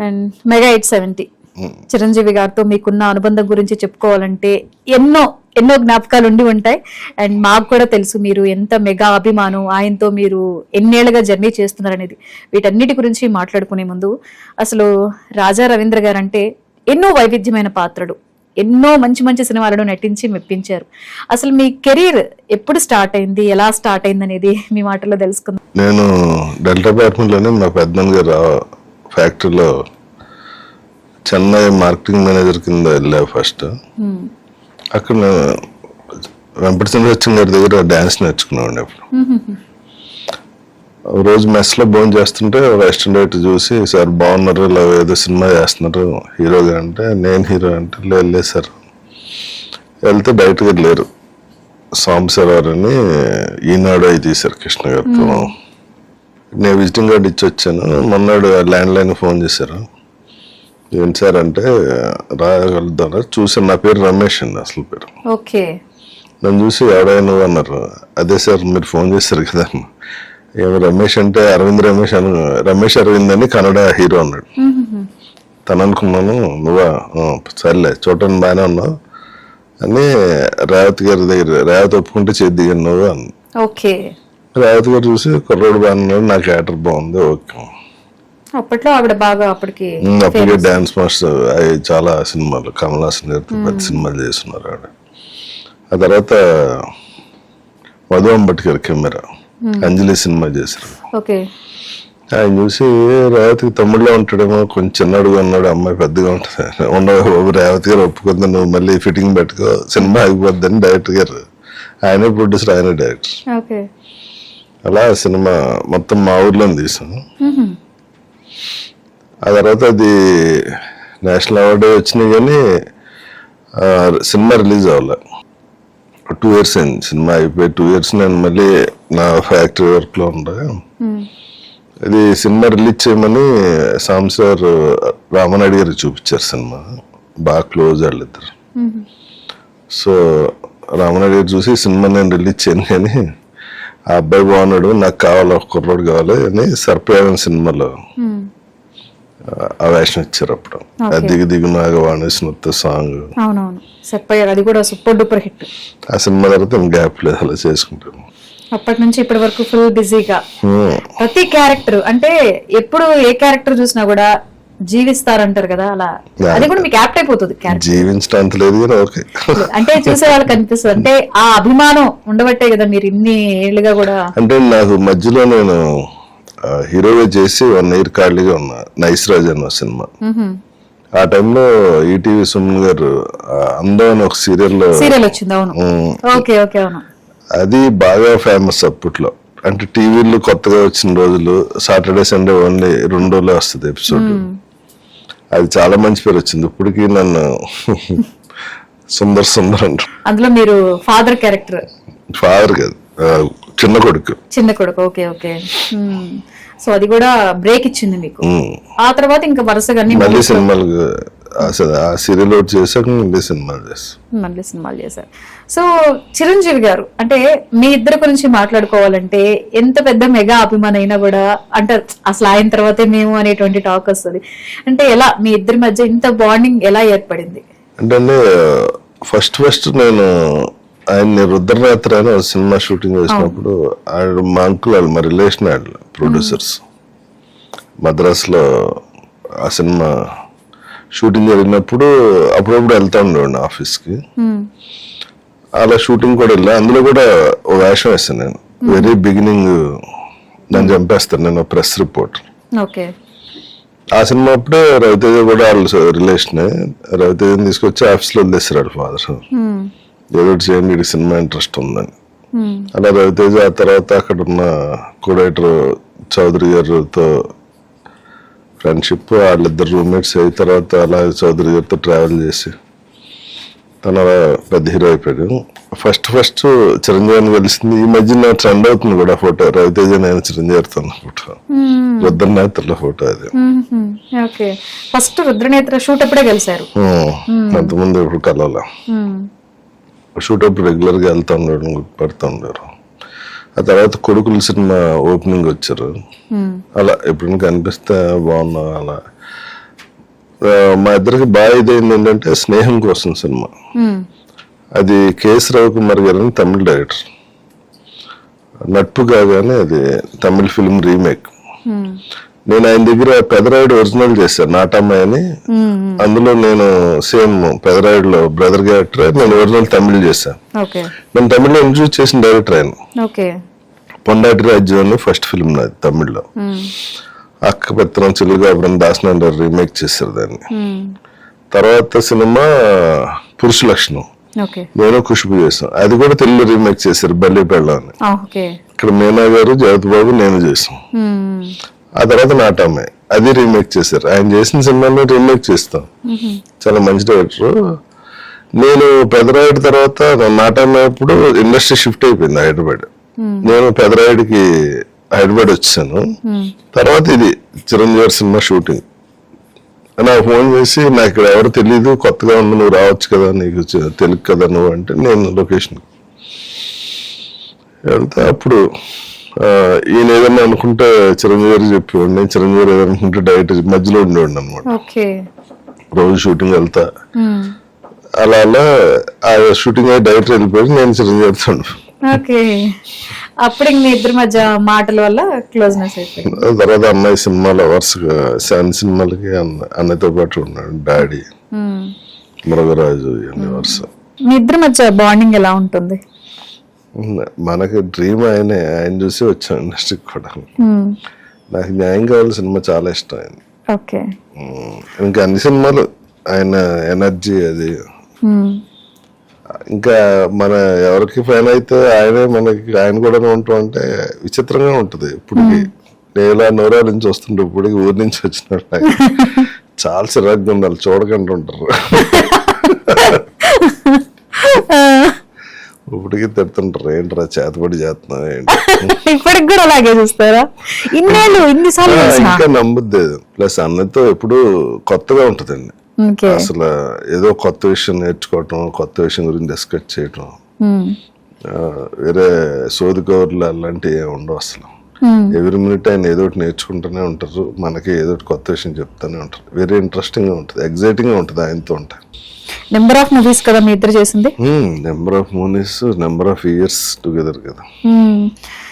And mega 870 Chiranjeevi గారితో మీకున్న అనుబంధం గురించి చెప్పుకోవాలంటే ఎన్నో ఎన్నో జ్ఞాపకాలు ఉండి ఉంటాయి. అండ్ మాకు కూడా తెలుసు మీరు ఎంత మెగా అభిమానం, ఆయనతో మీరు ఎన్నేళ్లుగా జర్నీ చేస్తున్నారనేది. వీటన్నిటి గురించి మాట్లాడుకునే ముందు అసలు రాజా రవీంద్ర గారు అంటే ఎన్నో వైవిధ్యమైన పాత్రలు, ఎన్నో మంచి మంచి సినిమాలను నటించి మెప్పించారు. అసలు మీ కెరీర్ ఎప్పుడు స్టార్ట్ అయింది, ఎలా స్టార్ట్ అయింది అనేది మీ మాటల్లో తెలుసుకుందాం. నేను డెల్టా డిపార్ట్మెంట్లోనే మా పెద్దనాన్న గారు ఫ్యాక్టరీలో చెన్నై మార్కెటింగ్ మేనేజర్ కింద వెళ్ళా ఫస్ట్. అక్కడ నేను వెంపటి సింహాచలం గారి దగ్గర డ్యాన్స్ నేర్చుకున్నాను. అప్పుడు రోజు మెస్లో భోజనం చేస్తుంటే ఒక అసిస్టెంట్ డైరెక్టర్ చూసి, సార్ బాగున్నారు, ఇలా ఏదో సినిమా చేస్తున్నారు హీరోగా అంటే, నేను హీరో అంటే, లేదు సార్. వెళ్తే డైరెక్టర్ గారు లేరు, సాంబశివరావు అని ఈనాడు అవి తీశారు కృష్ణ గారితో. నేను విజిటింగ్ కార్డు ఇచ్చి వచ్చాను. మొన్నాడు ల్యాండ్ లైన్ ఫోన్ చేశారు. ఏంటి సార్ అంటే, రాగలుగుతారా చూసాను. నా పేరు రమేష్ అండి, అసలు పేరు. ఓకే. నన్ను చూసి ఎవడైనా నువ్వు అన్నారు. అదే సార్ మీరు ఫోన్ చేశారు కదా. ఏమో రమేష్ అంటే రమేష్ అరవింద్ అని కన్నడ హీరో అన్నాడు. తను అనుకున్నాను, నువ్వా సర్లే చూడటానికి బాగానే ఉన్నావు అని రేవతి గారి దగ్గర, రేవతి ఒప్పుకుంటే చేద్ది కానీ నువ్వు అన్న. ఓకే. రేవతి గారు చూసి కుర్రోడు బాగున్నాడు, నా క్యారెక్టర్ బాగుంది, ఓకే. అప్పట్లో ఆవిడ బాగా అప్పటికే డాన్స్ మాస్టర్ అవి చాలా సినిమాలు, కమల్ హాసన్ గారితో పెద్ద సినిమాలు చేస్తున్నారు ఆవిడ. ఆ తర్వాత మధు అంబట్కర్ కెమెరా అంజలి సినిమా చేశారు. ఆయన చూసి రేవతికి తమ్ముడులో ఉంటాడేమో, కొంచెం చిన్నడుగా ఉన్నాడు, అమ్మాయి పెద్దగా ఉంటుంది, ఉండవు రేవతి గారు ఒప్పుకుందా, నువ్వు మళ్ళీ ఫిట్టింగ్ పెట్టుకో సినిమా ఆగిపోద్దని డైరెక్టర్ గారు, ఆయనే ప్రొడ్యూసర్, ఆయనే డైరెక్టర్. అలా సినిమా మొత్తం మా ఊర్లో తీసాను. ఆ తర్వాత అది నేషనల్ అవార్డు వచ్చినాయి కానీ సినిమా రిలీజ్ అవ్వలే. 2 years అయింది సినిమా అయిపోయి. 2 years నేను మళ్ళీ నా ఫ్యాక్టరీ వర్క్లో ఉండే. ఇది సినిమా రిలీజ్ చేయమని సాంబశివర్ రామనాయుడు గారికి చూపించారు సినిమా, బాగా క్లోజ్ వాళ్ళిద్దరు. సో రామనాయుడు గారు చూసి సినిమా నేను రిలీజ్ చేయను కానీ ఆ అబ్బాయి బాగున్నాడు, నాకు కావాలి, ఒక కుర్రోడు కావాలి అని సర్ప్రైజ్ సినిమాలో ఆ వేషం ఇచ్చారు. అప్పుడు దిగు దిగు నాగవాణి స్మృత సాంగ్, అది కూడా సూపర్ డూపర్ హిట్. ఆ సినిమా తర్వాత గ్యాప్ లేదు, అలా చేసుకుంటాను. అప్పటి నుంచి ఇప్పటి వరకు ఫుల్ బిజీగా ప్రతి క్యారెక్టర్, అంటే ఎప్పుడు ఏ క్యారెక్టర్ చూసినా కూడా జీవిస్తారంటారు కదా, అలా అది కూడా మీకు యాప్ట్ అయిపోతుంది. జీవించడం అంత లేదు కానీ ఓకే, అంటే చూసే వాళ్ళకి అనిపిస్తుంది, అంటే ఆ అభిమానం ఉండబట్టే కదా మీరు ఇన్ని ఏళ్ళుగా కూడా. అంటే నాకు మధ్యలో నేను హీరోగా చేసి 1 year ఖాళీగా ఉన్నా, నైస్ రాజ్ అన్న సినిమా. ఆ టైంలో ఈటీవీ సుమన్ గారు అందం అని ఒక సీరియల్ వచ్చింది. అవును. అది బాగా ఫేమస్ అప్పట్లో. అంటే టీవీలో కొత్తగా వచ్చిన రోజులు సాటర్డే సండే ఓన్లీ 2 రోజులే వస్తుంది ఎపిసోడ్. అది చాలా మంచి పేరు వచ్చింది. ఇప్పటికీ నన్ను సుందర్ అంటారు. అందులో మీరు ఫాదర్ క్యారెక్టర్. ఫాదర్ కాదు, చిన్న కొడుకు. ఓకే. సో అది కూడా బ్రేక్ ఇచ్చింది మీకు. ఆ తర్వాత ఇంకా వరుసగా మళ్ళీ సినిమాలు, ఆ సీరియల్ చేశాక మళ్ళీ సినిమాలు చేశారు. సో చిరంజీవి గారు అంటే మీ ఇద్దరి గురించి మాట్లాడుకోవాలంటే ఎంత పెద్ద మెగా అభిమాని అయినా కూడా అంటే అసలు ఆయన తర్వాతే మేము అనేటువంటి టాక్ వస్తుంది. అంటే ఎలా మీ ఇద్దరి మధ్య ఇంత బాండింగ్ ఎలా ఏర్పడింది? అంటే ఫస్ట్ నేను ఆయన్ని రుద్రరాత్రి అని ఒక సినిమా షూటింగ్ చేసినప్పుడు ఆయన మా అంకుల్ వాళ్ళు, మా రిలేషన్ వాళ్ళు ప్రొడ్యూసర్స్, మద్రాసులో ఆ సినిమా షూటింగ్ జరిగినప్పుడు అప్పుడప్పుడు వెళ్తా ఉండేవాడిని ఆఫీస్కి. అలా షూటింగ్ కూడా వెళ్ళా. అందులో కూడా ఒక వేషం వేస్తాను నేను. వెరీ బిగినింగ్ నన్ను చంపేస్తాను, నేను ప్రెస్ రిపోర్టర్. ఆ సినిమా అప్పుడే రవితేజ కూడా వాళ్ళ రిలేషన్. రవితేజని తీసుకొచ్చి ఆఫీస్లో వదిలేస్తారు ఫాదర్, ఏదో చేయండి, ఇది సినిమా ఇంట్రెస్ట్ ఉందని. అలా రవితేజ ఆ తర్వాత అక్కడ ఉన్న కోడైటర్ చౌదరి గారితో ఫ్రెండ్షిప్, వాళ్ళిద్దరు రూమ్మేట్స్ అయిన తర్వాత అలా చౌదరి గారితో ట్రావెల్ చేసి తను పెద్ద హీరో అయిపోయాడు. ఫస్ట్ చిరంజీవిని కలిసింది ఈ మధ్య ట్రెండ్ అవుతుంది కూడా ఫోటో, రవితేజ నేను చిరంజీవితో ఫోటో, రుద్రనేత్రల ఫోటో అది. ఫస్ట్ రుద్రనేత్ర షూట్ అప్పుడే కలిసారు, అంతకుముందు ఇప్పుడు కలవాల. షూట్ అప్పుడు రెగ్యులర్ గా వెళ్తా ఉండడం, గుర్తుపడుతూ ఉండరు. ఆ తర్వాత కొడుకులు సినిమా ఓపెనింగ్ వచ్చారు. అలా ఎప్పుడైనా కనిపిస్తే బాగున్నా అలా మా ఇద్దరికి బాగా ఇదైంది ఏంటంటే స్నేహం కోసం సినిమా. అది కేఎస్ రవికుమార్ గారు అని తమిళ డైరెక్టర్. నట్పు కాగానే అది తమిళ ఫిల్మ్ రీమేక్. నేను ఆయన దగ్గర పెదరాయుడు ఒరిజినల్ చేశాను, నాటమ్మాయి అని. అందులో నేను సేమ్ పెదరాయుడులో బ్రదర్ క్యారెక్టర్, నేను ఒరిజినల్ తమిళ్ చేశాను. నేను తమిళ్లో ఇంట్రడ్యూస్ చేసిన డైరెక్టర్ ఆయన. పొండాటి రాజ్యం అని ఫస్ట్ ఫిల్మ్ నాది తమిళ్లో. అక్క పెత్తనం చిల్లుగాపురం దాసనాండ రీమేక్ చేశారు దాన్ని. తర్వాత సినిమా పురుష లక్షణం నేను ఖుష్బు చేసాం, అది కూడా తెలుగు రీమేక్ చేశారు బల్లిపేళ్ళ అని. ఇక్కడ మీనా గారు జగత్ బాబు నేను చేసాం. ఆ తర్వాత నాటమ్మాయి అది రీమేక్ చేశారు. ఆయన చేసిన సినిమాని రీమేక్ చేస్తాం, చాలా మంచి డైరెక్టర్. నేను పెదరాయుడు తర్వాత నాటమ్మాయి అప్పుడు ఇండస్ట్రీ షిఫ్ట్ అయిపోయింది హైదరాబాద్. నేను పెదరాయుడికి హైదరాబాద్ వచ్చాను. తర్వాత ఇది చిరంజీవి గారి సినిమా షూటింగ్. నాకు ఫోన్ చేసి, నాకు ఇక్కడ ఎవరు తెలీదు, కొత్తగా ఉంది, నువ్వు రావచ్చు కదా, నీకు తెలుగు కదా నువ్వు అంటే, నేను లొకేషన్ వెళ్తే అప్పుడు ఈయన ఏదన్నా అనుకుంటే చిరంజీవి గారికి చెప్పేవాడు, నేను చిరంజీవి గారు ఏదైనా అనుకుంటే డైరెక్ట్ మధ్యలో ఉండేవాడిని అనమాట. రోజు షూటింగ్ వెళ్తా, అలా అలా ఆ షూటింగ్ డైరెక్టర్ వెళ్ళిపోయి నేను చిరంజీవి గారితో. అప్పుడు మీ ఇద్దరి మధ్య మాటల వల్ల క్లోజ్నెస్ అయిపోయింది. తర్వాత అన్నయ్య సినిమాలో వరుసగా 7 సినిమాలకి అన్నయ్యతో పాటు ఉన్నాడు. డాడీ, మృగరాజు, ఇవన్నీ వరుస. మీ ఇద్దరి మధ్య బాండింగ్ ఎలా ఉంటుంది? మనకి డ్రీమ్ ఆయన చూసి వచ్చాను ఇండస్ట్రీకి కూడా. నాకు న్యాయం కావాలి సినిమా చాలా ఇష్టం ఆయన. ఇంకా అన్ని సినిమాలు ఆయన ఎనర్జీ అది. ఇంకా మన ఎవరికి ఫ్యాన్ అయితే ఆయనే మనకి, ఆయన కూడా ఉంటాం అంటే విచిత్రంగా ఉంటది. ఇప్పటికి నేలా నోరాల నుంచి వస్తుంటే ఇప్పటికి ఊరి నుంచి వచ్చినట్టు చాలా చిరాగ్గా ఉండాలి, చూడకుండా ఉంటారు. ఇప్పటికి తిడుతుంటారు, ఏంట్రా చేతబడి చేస్తున్నావు ఏంటి. ఇప్పటికి కూడా అలాగే చూస్తారా? ఇంకా నమ్ముద్ది. ప్లస్ అన్నతో ఎప్పుడు కొత్తగా ఉంటదండి. అసలు ఏదో కొత్త విషయం నేర్చుకోవటం, కొత్త విషయం గురించి డిస్కస్ చేయటం, వేరే సోది కవర్లు అలాంటివి ఏమి ఉండవు అసలు. ఎవ్రీ మినిట్ ఆయన ఏదో ఒకటి నేర్చుకుంటూనే ఉంటారు, మనకి ఏదో ఒకటి కొత్త విషయం చెప్తూనే ఉంటారు. వెరీ ఇంట్రెస్టింగ్ గా ఉంటుంది, ఎగ్జైటింగ్ గా ఉంటుంది ఆయనతో ఉంటాయి. నెంబర్ ఆఫ్ మూవీస్ కదా మీ ఇద్దరు చేసింది? Number of movies, number of years together కదా.